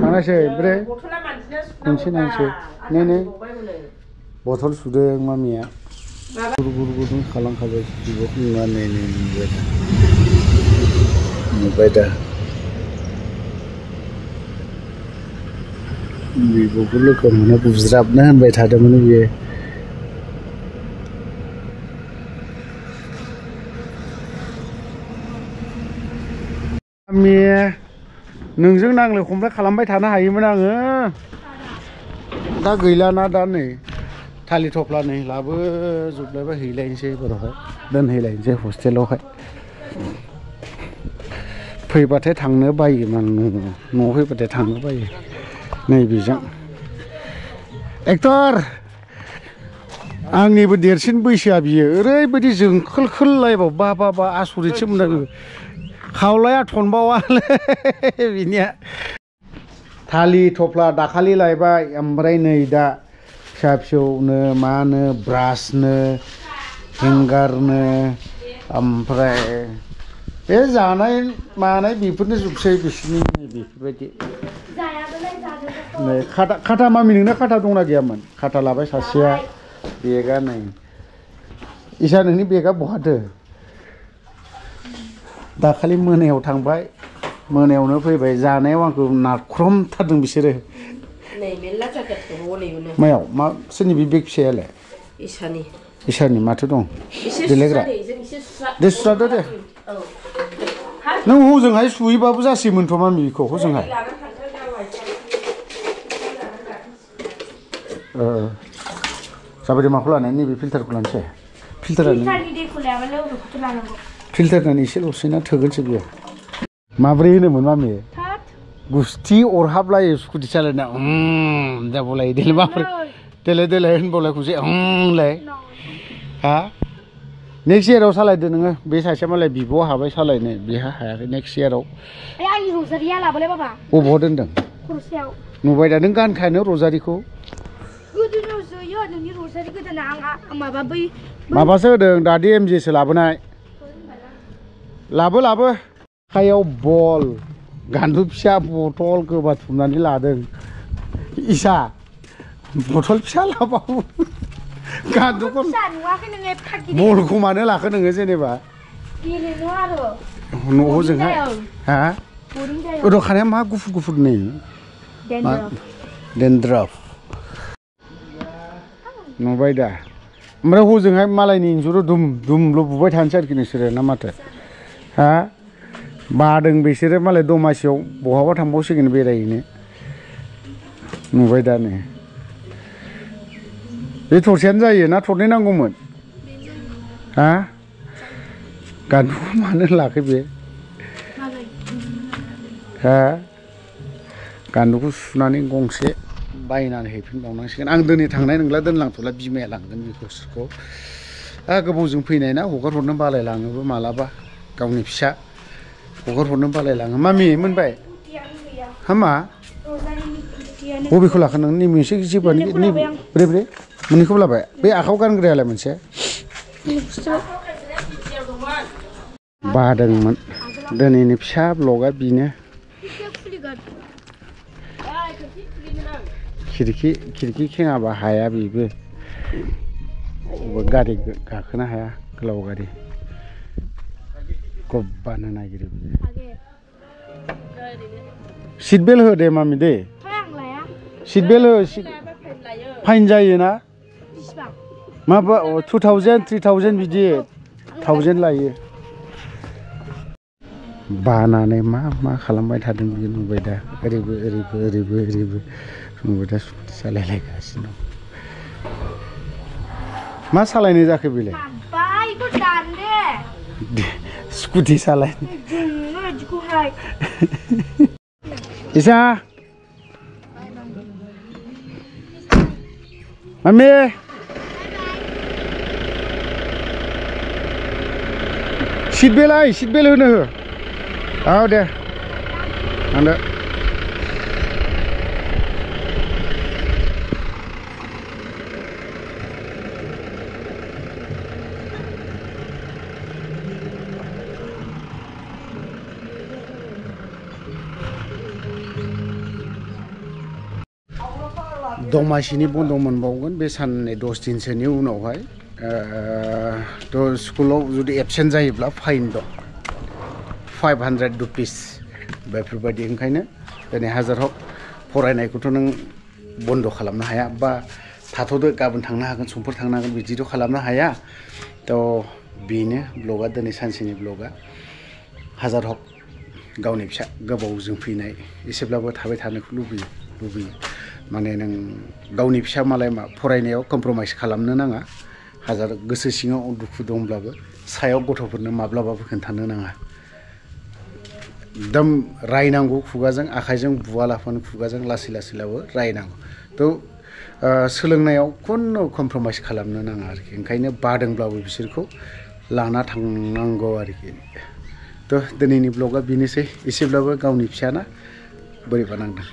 थांनायसै ओमफ्राय खनसे नायसै नै बथल सुदों मामिया गुदुं खालामखाबाय बिब'खौ नुनानै नुबाय दा बिब'खौ लोगो मोना बुज्राबनो होनबाय थादोंमोन बियो मामि नोंजों नांलाय खमलाय खालामबाय थानो हायोमोन आङो दा गैलाना दा नै थालिर थफ्ला नै लाबोजोबलायबा हैलायनोसै बारावहाय दोनहैलायनोसै हस्टेलावहाय फैबाथाय थांनो बायो न'आव फैबाथाय थांनो बायो नै बेजों एक्टर आंनिबो देरसिन बैसोआ बियो ओरैबायदि जोंखोलखोललायबाव बा आसरितसो मोनदों खावलाया थनबावालै बिनिया थालिर थफ्ला दाखालि लायबाय ओमफ्राय नै दा फिसा फिसौनो मानो ब्रासनो हेंगारनो ओमफ्राय बे जानाय मानाय बेफोरनो जोबसै बिसोरनि बेफोरबायदि नै खाथा मामि नोंना खाथा दंना गैयामोन खाथा लाबाय सासेया बेगा नै इसा नोंनि बेगा बहाथो दाखालि मोनायाव थांबाय मोनायावनो फैबाय जानायाव आंखौ नारख्रमथारदों बिसोरो मायाव मा सोरनि बे बेग फिसायालाय इसानि माथो दं देलायग्रा दे सुस्रादो दे नों हजोंहाय सुहैबाबो जासैमोनथ' मामि बेखौ हजोंहाय जाबाय दे माखौ लानाय नैबे फिल्टारखौ लानोसै फिल्टारनानै एसेल'सैना थोगोनसो बियो माब्रै होनोमोन मामि गुस्थि अरहाबलायो स्कुटि सालायना जाबावलायो देलाय माब्रै देलाय होनबावलाय खनसे लाय हा नेक्स्ट इयाराव सालायदो नोङो बे सासेया मालाय बिब' हाबाय सालायनो बेहा हायाखै नेक्स्ट इयाराव बबाव दोनदों नुबाय दा नों गानखानो रजारिखौ माबासो होदों दादि एमजिसो लाबोनाय लाबो आखायाव बल गान्दु फिसा बथल गोबाथुमनानै लादों इसा बथल फिसा लाबावो गान्दुखौ बलखौ मानो लाखो नोङो जेनेबा हजोंहाय हा खानाया मा गुफुर नै डेन्ड्राफ नुबाय दा ओमफ्राय हजोंहाय मालायनि इन्जुराव दुमल' बुबाय थानोसै आरोखि नोंसोरो ना माथो हा बादों बिसोरो मालाय दमासियाव बहाबा थांबावसिगोन बेरायहैनो नुबाय दा नै बे थरसेयानो जायो ना थरनै नांगौमोन हा गान्दुखौ मानो लाखो बे हा गान्दुखौ सुनानै गंसे बायनानै हैफिनबावनांसिगोन आं दिनै थांनाय नंला दोनलांथ'ला बिमाया लांगोन बेखौ गोबावजों फैनाय ना हगार हरनो बालायलाङोबो मालाबा गावनि फिसा हगार हरनो बालायलाङो मामि मोनबाय हामा बबेखौ लाखो नों नै मोनसे जेबोआनो ब्रे मोननैखौबो लाबाय बे आखायाव गानग्रायालाय मोनसे बादोंमोन दिनैनि फिसा ब्लगआ बेनो खिरखि खेङाबा हाया बेबो गारि गाखोनो हाया गोलाव गारि गब्बानो नागिरो सिट बेल्ट हो दे मामि दे सिट बेल्ट हो फाइन जायोना माबा 2000 3000 बिदि 1000 लायो बानानै मा खालामबाय थादों बियो नुबाय दा ओरैबो नुबाय दा स्कुटि सालायलायगासिनो दं मा सालायनो जाखो बेलाय स्कुटि सालायनो इसा मामि सिट बेल्ट होनो हो औ दे थांदो दमासिनि बन्द मोनबावगोन बे साननै 10 दिनसोनि उनावहाय तो स्कुलाव जुदि एबसेन्ट जायोब्ला फाइन दं 500 रुपिस बेफोरबायदि ओंखायनो दिनै हाजार हक फरायनायखौथ' नों बन्द खालामनो हाया बा थाथ'दो गाबोन थांनो हागोन समफोर थांनो हागोन बिदिथ' खालामनो हाया तो बेनो ब्लगा दिनै सानसेनि ब्लगा हाजार हक गावनि फिसा गोबावजों फैनाय एसेब्लाबो थाबाय थानोखौ लुबैयो माने नों गावनि फिसा मालाय फरायनायाव कमप्रमाइज खालामनो नाङा हाजार गोसो सिङाव दुखु दंब्लाबो सायाव गथ'फोरनो माब्लाबाबो खोन्थानो नाङा एकदम रायनांगौ खुगाजों आखाइजों बुवालाफानो खुगाजों लासै लासैब्लाबो रायनांगौ तो सोलोंनायाव खुनु कमप्रमाइज खालामनो नाङा आरोखि ओंखायनो बादोंब्लाबो बिसोरखौ लाना थांनांगौ आरोखि तो दिनैनि ब्लगा बेनोसै एसेब्लाबो गावनि फिसाना बोरैबा नांदों